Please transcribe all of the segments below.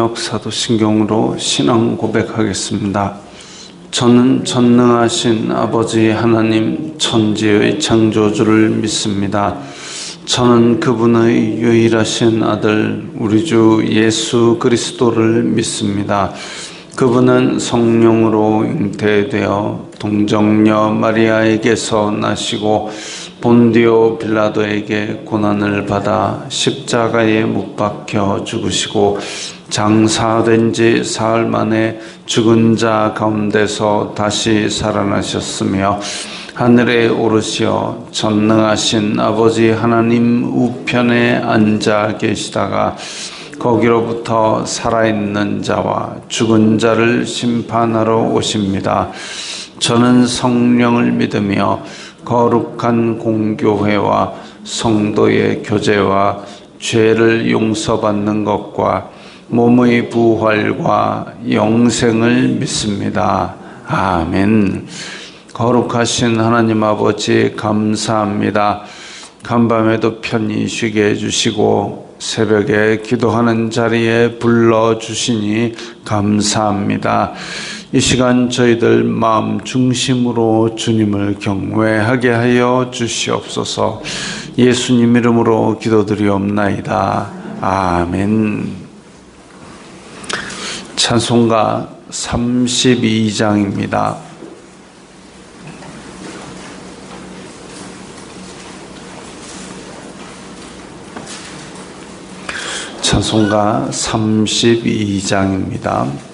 번역 사도신경으로 신앙 고백하겠습니다. 저는 전능하신 아버지 하나님 천지의 창조주를 믿습니다. 저는 그분의 유일하신 아들 우리 주 예수 그리스도를 믿습니다. 그분은 성령으로 잉태되어 동정녀 마리아에게서 나시고 본디오 빌라도에게 고난을 받아 십자가에 못 박혀 죽으시고 장사된 지 사흘 만에 죽은 자 가운데서 다시 살아나셨으며 하늘에 오르시어 전능하신 아버지 하나님 우편에 앉아 계시다가 거기로부터 살아있는 자와 죽은 자를 심판하러 오십니다. 저는 성령을 믿으며 거룩한 공교회와 성도의 교제와 죄를 용서받는 것과 몸의 부활과 영생을 믿습니다. 아멘. 거룩하신 하나님 아버지 감사합니다. 간밤에도 편히 쉬게 해주시고 새벽에 기도하는 자리에 불러주시니 감사합니다. 이 시간 저희들 마음 중심으로 주님을 경외하게 하여 주시옵소서. 예수님 이름으로 기도드리옵나이다. 아멘. 찬송가 32장입니다. 찬송가 32장입니다.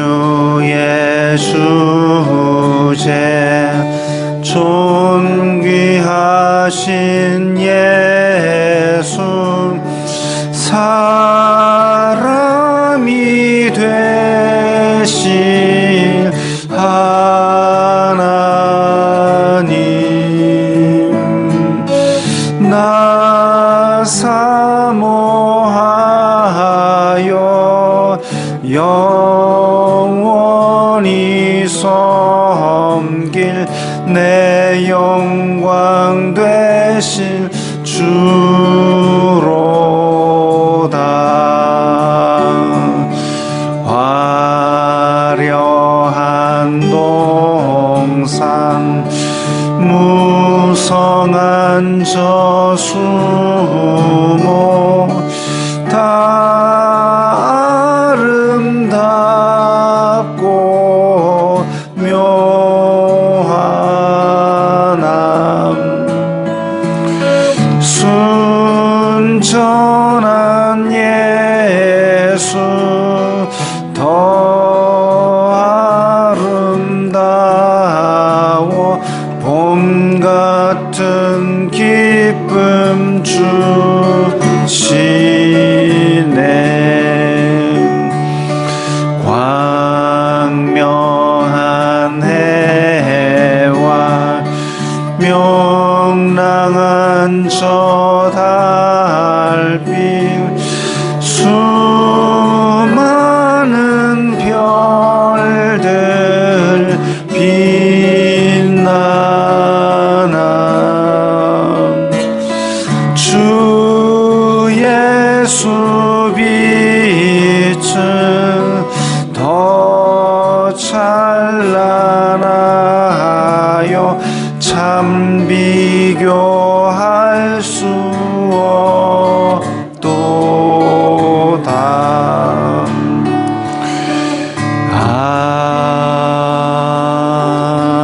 만유의 주제 존귀하신 예수 사람이 되신 하나님 나 사모하여 영원히 섬길 내 영광 되신 주로다. 화려한 동산 무성한 저수목 다 아름답고 묘하남 순전한 예수 더 아름다워 봄 같은 기쁨 주시네. 광명한 해와 명랑한 저 달빛 수많은 별들 빛나나 주 예수 빛은 더 찬란하여 참 비교할 수 없도다.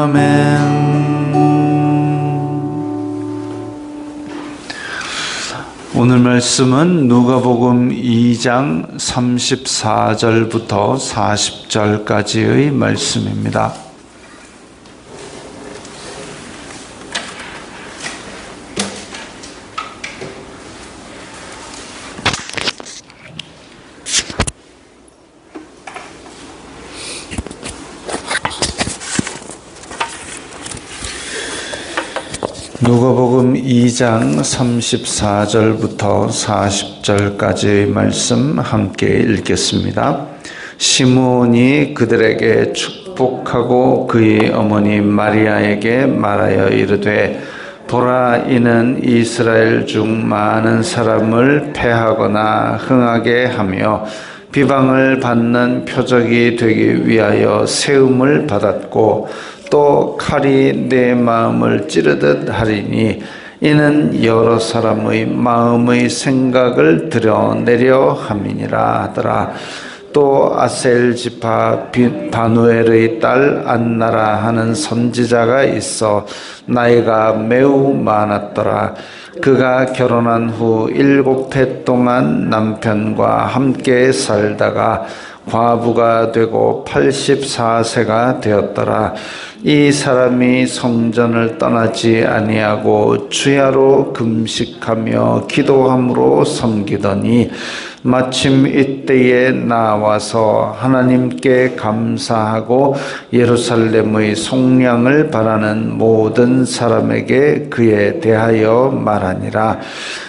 아멘. 오늘 말씀은 누가복음 2장 34절부터 40절까지의 말씀입니다. 누가복음 2장 34절부터 40절까지의 말씀 함께 읽겠습니다. 시므온이 그들에게 축복하고 그의 어머니 마리아에게 말하여 이르되 보라, 이는 이스라엘 중 많은 사람을 패하거나 흥하게 하며 비방을 받는 표적이 되기 위하여 세움을 받았고 또 칼이 내 마음을 찌르듯 하리니 이는 여러 사람의 마음의 생각을 드러내려 함이니라 하더라. 또 아셀 지파 바누엘의 딸 안나라 하는 선지자가 있어 나이가 매우 많았더라. 그가 결혼한 후 7해 동안 남편과 함께 살다가 과부가 되고 84세가 되었더라. 이 사람이 성전을 떠나지 아니하고 주야로 금식하며 기도함으로 섬기더니 마침 이때에 나와서 하나님께 감사하고 예루살렘의 속량을 바라는 모든 사람에게 그에 대하여 말하니라.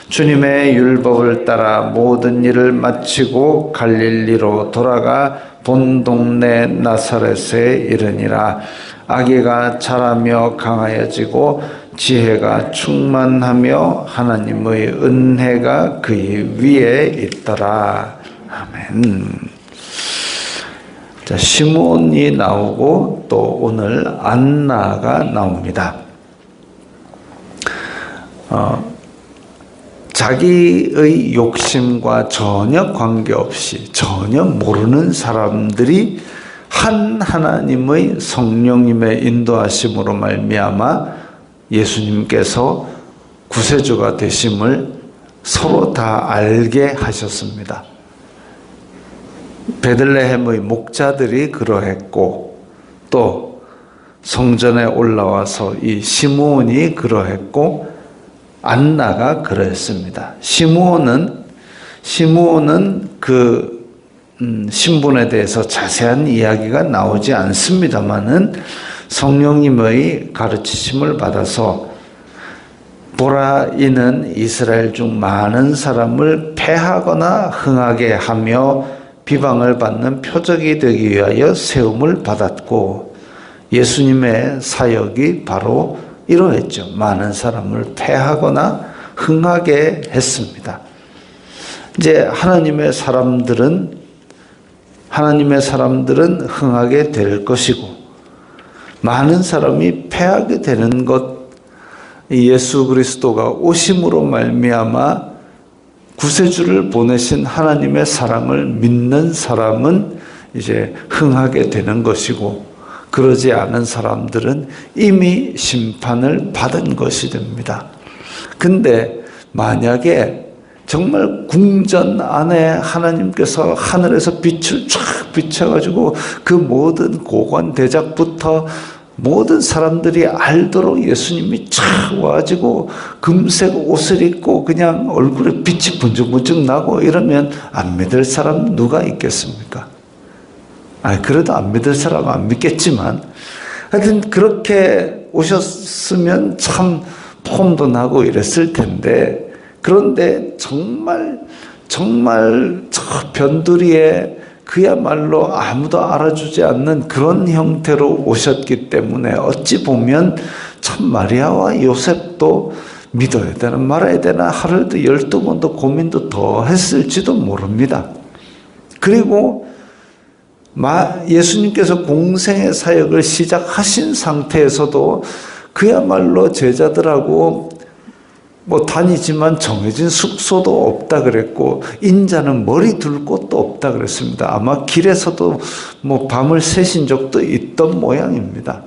주님의 율법을 따라 모든 일을 마치고 갈릴리로 돌아가 본 동네 나사렛에 이르니라. 아기가 자라며 강하여지고 지혜가 충만하며 하나님의 은혜가 그의 위에 있더라. 아멘. 자, 시므온이 나오고 또 오늘 안나가 나옵니다. 자기의 욕심과 전혀 관계없이 전혀 모르는 사람들이 한 하나님의 성령님의 인도하심으로 말미암아 예수님께서 구세주가 되심을 서로 다 알게 하셨습니다. 베들레헴의 목자들이 그러했고 또 성전에 올라와서 이 시므온이 그러했고 안나가 그러했습니다. 시므온은 그 신분에 대해서 자세한 이야기가 나오지 않습니다만은 성령님의 가르치심을 받아서 보라, 이는 이스라엘 중 많은 사람을 패하거나 흥하게 하며 비방을 받는 표적이 되기 위하여 세움을 받았고, 예수님의 사역이 바로 이러했죠. 많은 사람을 패하거나 흥하게 했습니다. 이제 하나님의 사람들은 흥하게 될 것이고 많은 사람이 패하게 되는 것, 예수 그리스도가 오심으로 말미암아 구세주를 보내신 하나님의 사랑을 믿는 사람은 이제 흥하게 되는 것이고, 그러지 않은 사람들은 이미 심판을 받은 것이 됩니다. 근데 만약에 정말 궁전 안에 하나님께서 하늘에서 빛을 쫙 비춰가지고 그 모든 고관 대작부터 모든 사람들이 알도록 예수님이 쫙 와가지고 금색 옷을 입고 그냥 얼굴에 빛이 번쩍번쩍 나고 이러면 안 믿을 사람 누가 있겠습니까? 그래도 안 믿을 사람은 안 믿겠지만 하여튼 그렇게 오셨으면 참 폼도 나고 이랬을 텐데, 그런데 정말 저 변두리에 그야말로 아무도 알아주지 않는 그런 형태로 오셨기 때문에 어찌 보면 참 마리아와 요셉도 믿어야 되나 말아야 되나 하루에도 12번도 고민도 더 했을지도 모릅니다. 그리고 예수님께서 공생의 사역을 시작하신 상태에서도 그야말로 제자들하고 다니지만 정해진 숙소도 없다 그랬고, 인자는 머리 둘 곳도 없다 그랬습니다. 아마 길에서도 밤을 새신 적도 있던 모양입니다.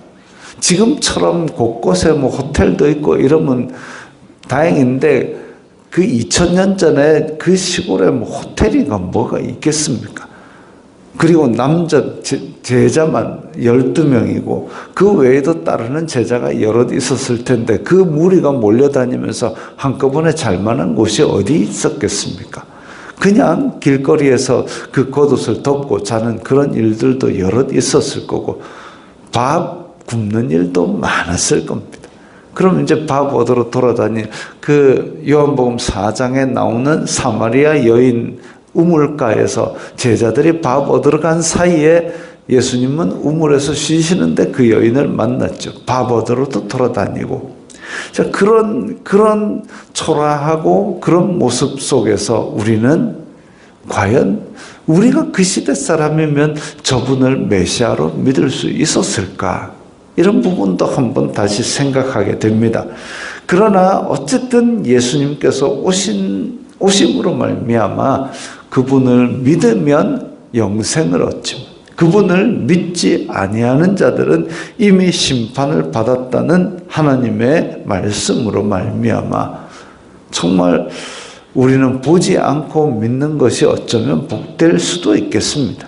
지금처럼 곳곳에 호텔도 있고 이러면 다행인데, 그 2000년 전에 그 시골에 호텔이가 뭐가 있겠습니까? 그리고 남자 제자만 12명이고 그 외에도 따르는 제자가 여럿 있었을 텐데 그 무리가 몰려다니면서 한꺼번에 잘 만한 곳이 어디 있었겠습니까? 그냥 길거리에서 그 겉옷을 덮고 자는 그런 일들도 여럿 있었을 거고 밥 굽는 일도 많았을 겁니다. 그럼 이제 밥 얻으러 돌아다니 그 요한복음 4장에 나오는 사마리아 여인 우물가에서 제자들이 밥 얻으러 간 사이에 예수님은 우물에서 쉬시는데 그 여인을 만났죠. 밥 얻으러도 돌아다니고. 자, 그런 초라하고 그런 모습 속에서 우리는 과연 우리가 그 시대 사람이면 저분을 메시아로 믿을 수 있었을까? 이런 부분도 한번 다시 생각하게 됩니다. 그러나 어쨌든 예수님께서 오심으로 말미암아 그분을 믿으면 영생을 얻죠. 그분을 믿지 아니하는 자들은 이미 심판을 받았다는 하나님의 말씀으로 말미암아 정말 우리는 보지 않고 믿는 것이 어쩌면 복될 수도 있겠습니다.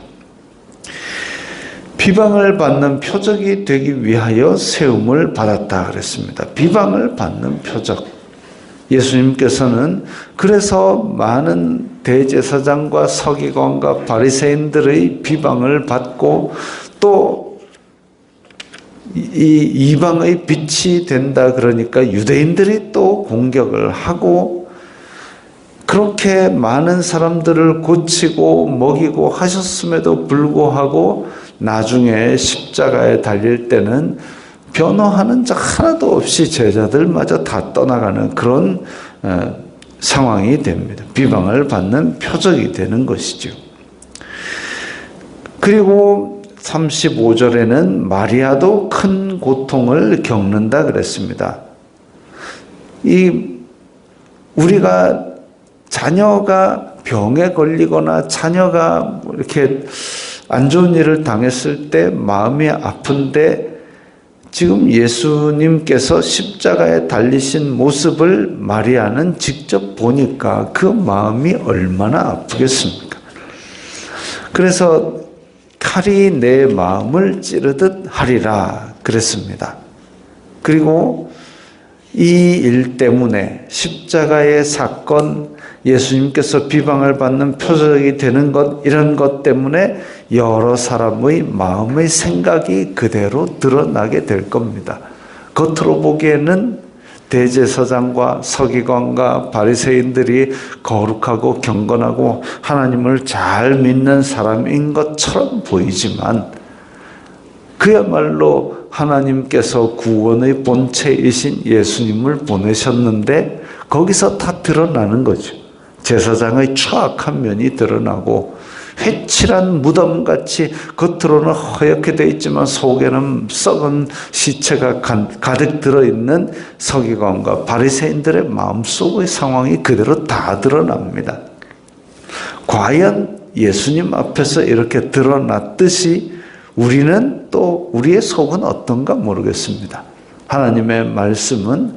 비방을 받는 표적이 되기 위하여 세움을 받았다 그랬습니다. 비방을 받는 표적. 예수님께서는 그래서 많은 대제사장과 서기관과 바리새인들의 비방을 받고 또 이 이방의 빛이 된다 그러니까 유대인들이 또 공격을 하고 그렇게 많은 사람들을 고치고 먹이고 하셨음에도 불구하고 나중에 십자가에 달릴 때는 변호하는 자 하나도 없이 제자들마저 다 떠나가는 그런 상황이 됩니다. 비방을 받는 표적이 되는 것이죠. 그리고 35절에는 마리아도 큰 고통을 겪는다 그랬습니다. 우리가 자녀가 병에 걸리거나 자녀가 이렇게 안 좋은 일을 당했을 때 마음이 아픈데 지금 예수님께서 십자가에 달리신 모습을 마리아는 직접 보니까 그 마음이 얼마나 아프겠습니까? 그래서 칼이 내 마음을 찌르듯 하리라 그랬습니다. 그리고 이 일 때문에 십자가의 사건, 예수님께서 비방을 받는 표적이 되는 것, 이런 것 때문에 여러 사람의 마음의 생각이 그대로 드러나게 될 겁니다. 겉으로 보기에는 대제사장과 서기관과 바리새인들이 거룩하고 경건하고 하나님을 잘 믿는 사람인 것처럼 보이지만 그야말로 하나님께서 구원의 본체이신 예수님을 보내셨는데 거기서 다 드러나는 거죠. 제사장의 추악한 면이 드러나고 회칠한 무덤같이 겉으로는 허옇게 되어 있지만 속에는 썩은 시체가 가득 들어있는 서기관과 바리새인들의 마음속의 상황이 그대로 다 드러납니다. 과연 예수님 앞에서 이렇게 드러났듯이 우리는 또 우리의 속은 어떤가 모르겠습니다. 하나님의 말씀은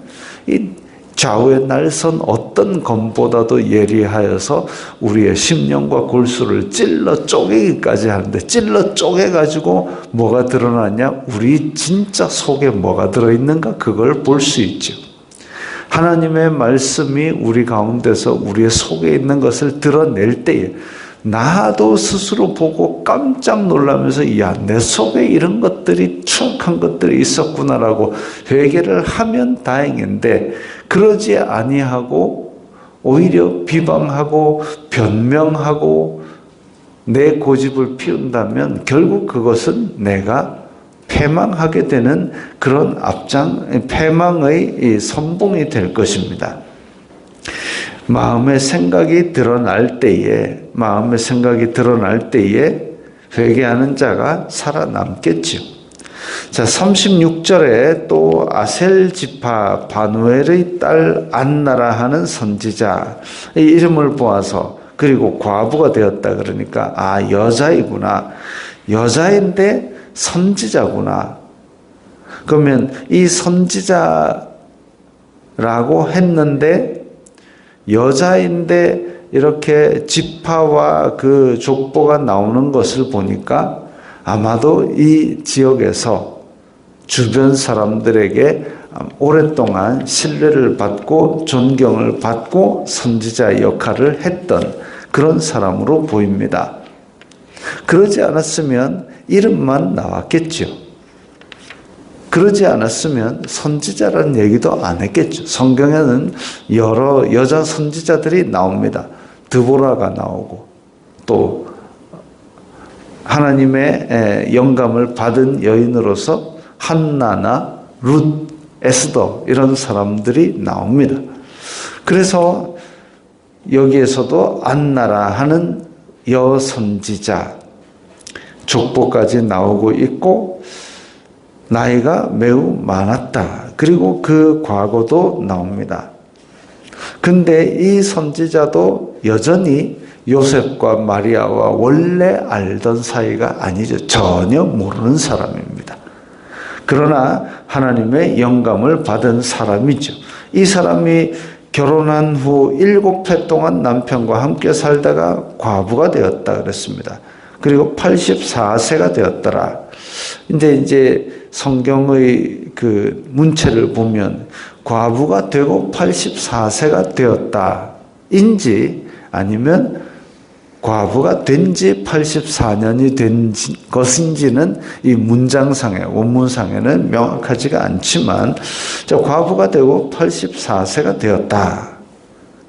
이 좌우의 날선 어떤 검보다도 예리하여서 우리의 심령과 골수를 찔러 쪼개기까지 하는데 찔러 쪼개가지고 뭐가 드러나냐? 우리 진짜 속에 뭐가 들어있는가? 그걸 볼 수 있죠. 하나님의 말씀이 우리 가운데서 우리의 속에 있는 것을 드러낼 때에 나도 스스로 보고 깜짝 놀라면서 야, 내 속에 이런 것들이 추악한 것들이 있었구나라고 회개를 하면 다행인데 그러지 아니하고 오히려 비방하고 변명하고 내 고집을 피운다면 결국 그것은 내가 패망하게 되는 그런 패망의 선봉이 될 것입니다. 마음의 생각이 드러날 때에 회개하는 자가 살아남겠지요. 자, 36절에 또 아셀 지파 바누엘의 딸 안나라 하는 선지자 이 이름을 보아서 그리고 과부가 되었다 그러니까 아, 여자이구나. 여자인데 선지자구나. 그러면 이 선지자라고 했는데 여자인데 이렇게 지파와 그 족보가 나오는 것을 보니까 아마도 이 지역에서 주변 사람들에게 오랫동안 신뢰를 받고 존경을 받고 선지자 역할을 했던 그런 사람으로 보입니다. 그러지 않았으면 이름만 나왔겠죠. 그러지 않았으면 선지자라는 얘기도 안 했겠죠. 성경에는 여러 여자 선지자들이 나옵니다. 드보라가 나오고 또 하나님의 영감을 받은 여인으로서 한나나 룻, 에스더 이런 사람들이 나옵니다. 그래서 여기에서도 안나라 하는 여선지자 족보까지 나오고 있고 나이가 매우 많았다. 그리고 그 과거도 나옵니다. 근데 이 선지자도 여전히 요셉과 마리아와 원래 알던 사이가 아니죠. 전혀 모르는 사람입니다. 그러나 하나님의 영감을 받은 사람이죠. 이 사람이 결혼한 후 7해 동안 남편과 함께 살다가 과부가 되었다 그랬습니다. 그리고 84세가 되었더라. 이제 성경의 그 문체를 보면 과부가 되고 84세가 되었다인지 아니면 과부가 된 지 84년이 된 것인지는 이 문장상에 원문상에는 명확하지가 않지만 과부가 되고 84세가 되었다.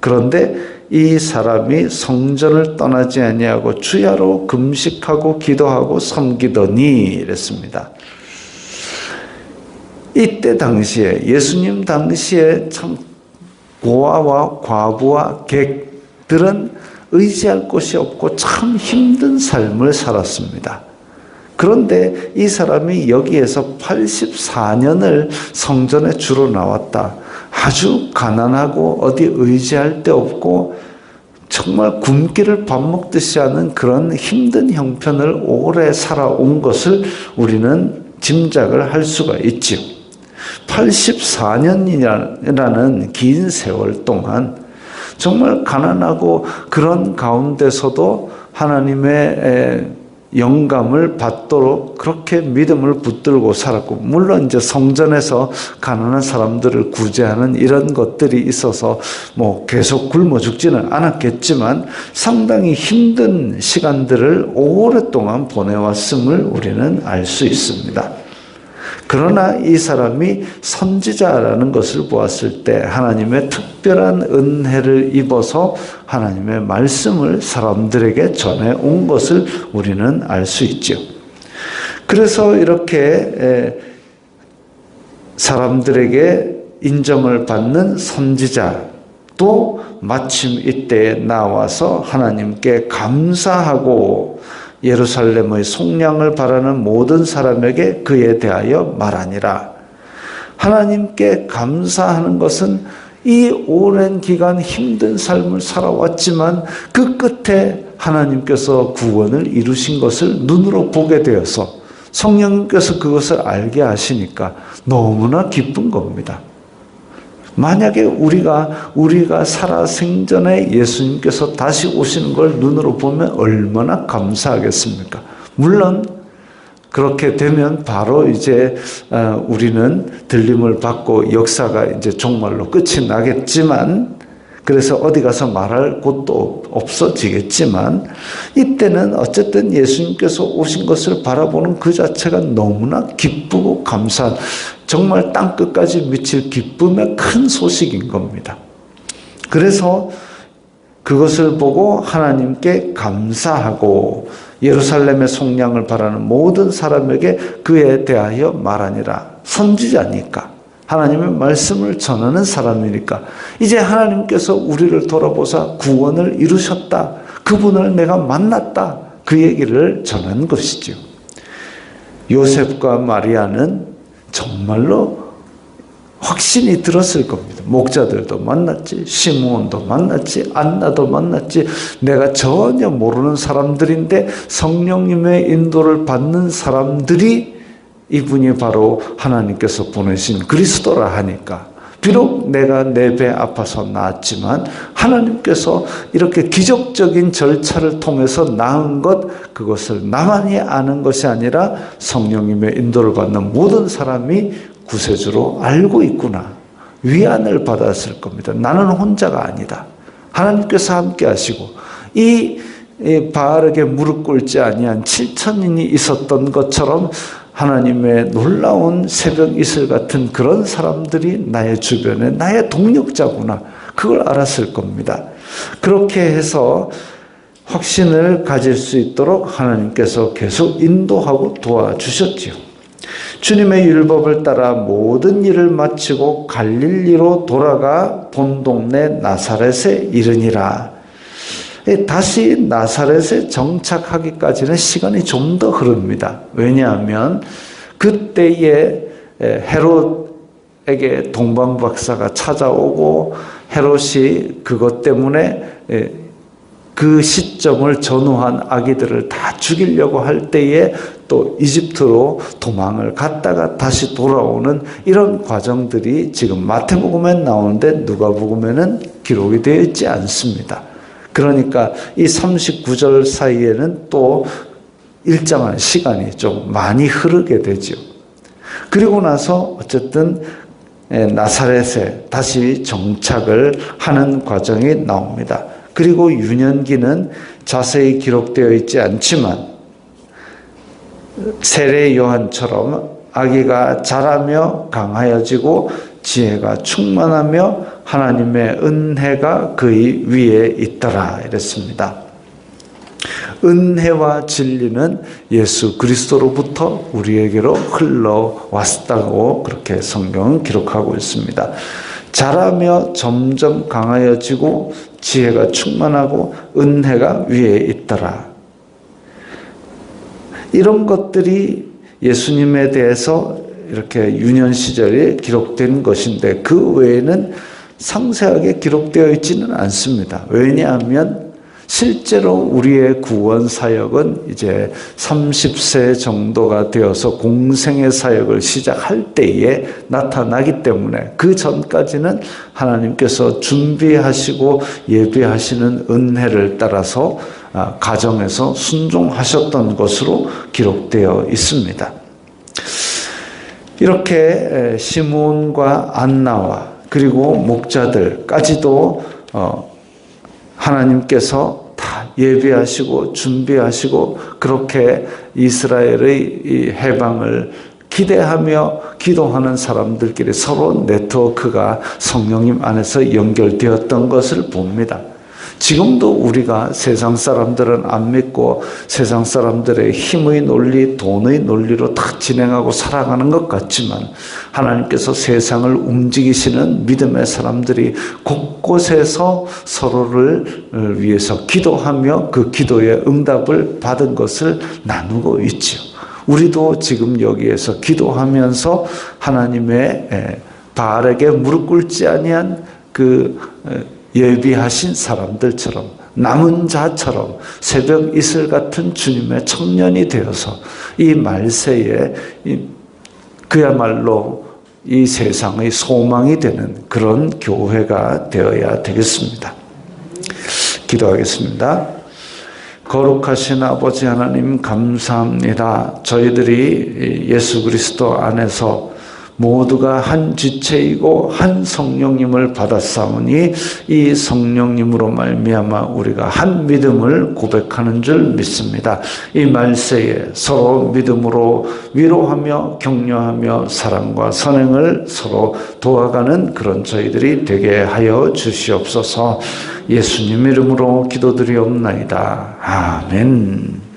그런데 이 사람이 성전을 떠나지 아니하고 주야로 금식하고 기도하고 섬기더니 이랬습니다. 이때 당시에 예수님 당시에 참 고아와 과부와 객들은 의지할 곳이 없고 참 힘든 삶을 살았습니다. 그런데 이 사람이 여기에서 84년을 성전에 주로 나왔다. 아주 가난하고 어디 의지할 데 없고 정말 굶기를 밥 먹듯이 하는 그런 힘든 형편을 오래 살아온 것을 우리는 짐작을 할 수가 있지요. 84년이라는 긴 세월 동안 정말 가난하고 그런 가운데서도 하나님의 영감을 받도록 그렇게 믿음을 붙들고 살았고, 물론 이제 성전에서 가난한 사람들을 구제하는 이런 것들이 있어서 뭐 계속 굶어 죽지는 않았겠지만 상당히 힘든 시간들을 오랫동안 보내왔음을 우리는 알 수 있습니다. 그러나 이 사람이 선지자라는 것을 보았을 때 하나님의 특별한 은혜를 입어서 하나님의 말씀을 사람들에게 전해온 것을 우리는 알 수 있죠. 그래서 이렇게 사람들에게 인정을 받는 선지자도 마침 이때에 나와서 하나님께 감사하고 예루살렘의 속량을 바라는 모든 사람에게 그에 대하여 말하니라. 하나님께 감사하는 것은 이 오랜 기간 힘든 삶을 살아왔지만 그 끝에 하나님께서 구원을 이루신 것을 눈으로 보게 되어서 성령님께서 그것을 알게 하시니까 너무나 기쁜 겁니다. 만약에 우리가 살아 생전에 예수님께서 다시 오시는 걸 눈으로 보면 얼마나 감사하겠습니까? 물론 그렇게 되면 바로 이제 우리는 들림을 받고 역사가 이제 정말로 끝이 나겠지만, 그래서 어디 가서 말할 곳도 없어지겠지만, 이때는 어쨌든 예수님께서 오신 것을 바라보는 그 자체가 너무나 기쁘고 감사한, 정말 땅끝까지 미칠 기쁨의 큰 소식인 겁니다. 그래서 그것을 보고 하나님께 감사하고 예루살렘의 속량을 바라는 모든 사람에게 그에 대하여 말하니라. 선지자니까, 하나님의 말씀을 전하는 사람이니까 이제 하나님께서 우리를 돌아보사 구원을 이루셨다, 그분을 내가 만났다, 그 얘기를 전한 것이죠. 요셉과 마리아는 정말로 확신이 들었을 겁니다. 목자들도 만났지, 시므온도 만났지, 안나도 만났지, 내가 전혀 모르는 사람들인데 성령님의 인도를 받는 사람들이 이분이 바로 하나님께서 보내신 그리스도라 하니까, 비록 내가 내 배 아파서 낳았지만 하나님께서 이렇게 기적적인 절차를 통해서 낳은 것, 그것을 나만이 아는 것이 아니라 성령님의 인도를 받는 모든 사람이 구세주로 알고 있구나, 위안을 받았을 겁니다. 나는 혼자가 아니다, 하나님께서 함께 하시고, 이 바알에게 무릎 꿇지 아니한 7,000인이 있었던 것처럼 하나님의 놀라운 새벽 이슬 같은 그런 사람들이 나의 주변에 나의 동력자구나. 그걸 알았을 겁니다. 그렇게 해서 확신을 가질 수 있도록 하나님께서 계속 인도하고 도와주셨지요. 주님의 율법을 따라 모든 일을 마치고 갈릴리로 돌아가 본 동네 나사렛에 이르니라. 다시 나사렛에 정착하기까지는 시간이 좀 더 흐릅니다. 왜냐하면 그때에 헤롯에게 동방박사가 찾아오고 헤롯이 그것 때문에 그 시점을 전후한 아기들을 다 죽이려고 할 때에 또 이집트로 도망을 갔다가 다시 돌아오는 이런 과정들이 지금 마태복음에 나오는데 누가복음에는 기록이 되어 있지 않습니다. 그러니까 이 39절 사이에는 또 일정한 시간이 좀 많이 흐르게 되죠. 그리고 나서 어쨌든 나사렛에 다시 정착을 하는 과정이 나옵니다. 그리고 유년기는 자세히 기록되어 있지 않지만 세례 요한처럼 아기가 자라며 강하여지고 지혜가 충만하며 하나님의 은혜가 그의 위에 있더라 이랬습니다. 은혜와 진리는 예수 그리스도로부터 우리에게로 흘러왔다고 그렇게 성경은 기록하고 있습니다. 자라며 점점 강하여지고 지혜가 충만하고 은혜가 위에 있더라. 이런 것들이 예수님에 대해서 이렇게 유년 시절에 기록된 것인데 그 외에는 상세하게 기록되어 있지는 않습니다. 왜냐하면 실제로 우리의 구원 사역은 이제 30세 정도가 되어서 공생의 사역을 시작할 때에 나타나기 때문에 그 전까지는 하나님께서 준비하시고 예비하시는 은혜를 따라서 가정에서 순종하셨던 것으로 기록되어 있습니다. 이렇게 시므온과 안나와 그리고 목자들까지도 하나님께서 다 예비하시고 준비하시고 그렇게 이스라엘의 이 해방을 기대하며 기도하는 사람들끼리 서로 네트워크가 성령님 안에서 연결되었던 것을 봅니다. 지금도 우리가 세상 사람들은 안 믿고 세상 사람들의 힘의 논리, 돈의 논리로 다 진행하고 살아가는 것 같지만 하나님께서 세상을 움직이시는 믿음의 사람들이 곳곳에서 서로를 위해서 기도하며 그 기도의 응답을 받은 것을 나누고 있죠. 우리도 지금 여기에서 기도하면서 하나님의 바알에게 무릎 꿇지 아니한 그 예비하신 사람들처럼 남은 자처럼 새벽 이슬 같은 주님의 청년이 되어서 이 말세에 그야말로 이 세상의 소망이 되는 그런 교회가 되어야 되겠습니다. 기도하겠습니다. 거룩하신 아버지 하나님 감사합니다. 저희들이 예수 그리스도 안에서 모두가 한 지체이고 한 성령님을 받았사오니 이 성령님으로 말미암아 우리가 한 믿음을 고백하는 줄 믿습니다. 이 말세에 서로 믿음으로 위로하며 격려하며 사랑과 선행을 서로 도와가는 그런 저희들이 되게 하여 주시옵소서. 예수님 이름으로 기도드리옵나이다. 아멘.